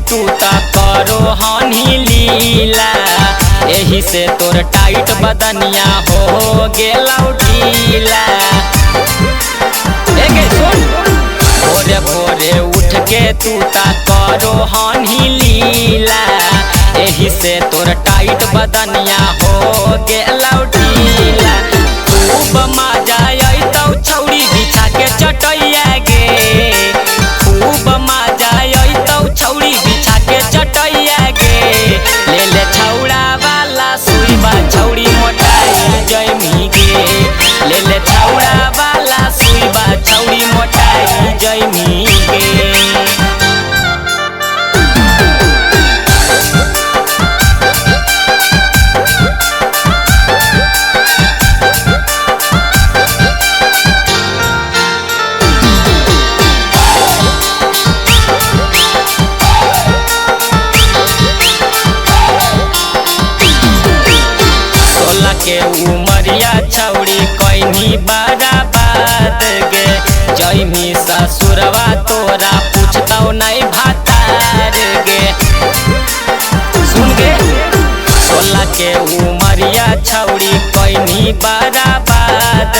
तू ता करो हनी लीला, यही से तोर टाइट बदनिया हो गेला ढीला। भोरे भोरे उठ के तू ता करो हनी लीला, यही से तोर टाइट बदनिया हो गेला ढीला। खूब मजा अइतौ छौड़ी बिछा के चटैया गे, खूब मजा अइतौ छौड़ी बिछा के चटैया गे। ले ले छौड़ा वाला सुईबा छौड़ी मोटाई जैमी गे, ले ले छौड़ा वाला सुईबा छौड़ी मोटाई जैमी गे। के उमरिया छौड़ी कैनी बराबाद गे, जैमी ससुरवा तोरा पूछतौ नहीं भातार गे। सुन गे 16 के उमरिया छौड़ी कैनी बराबाद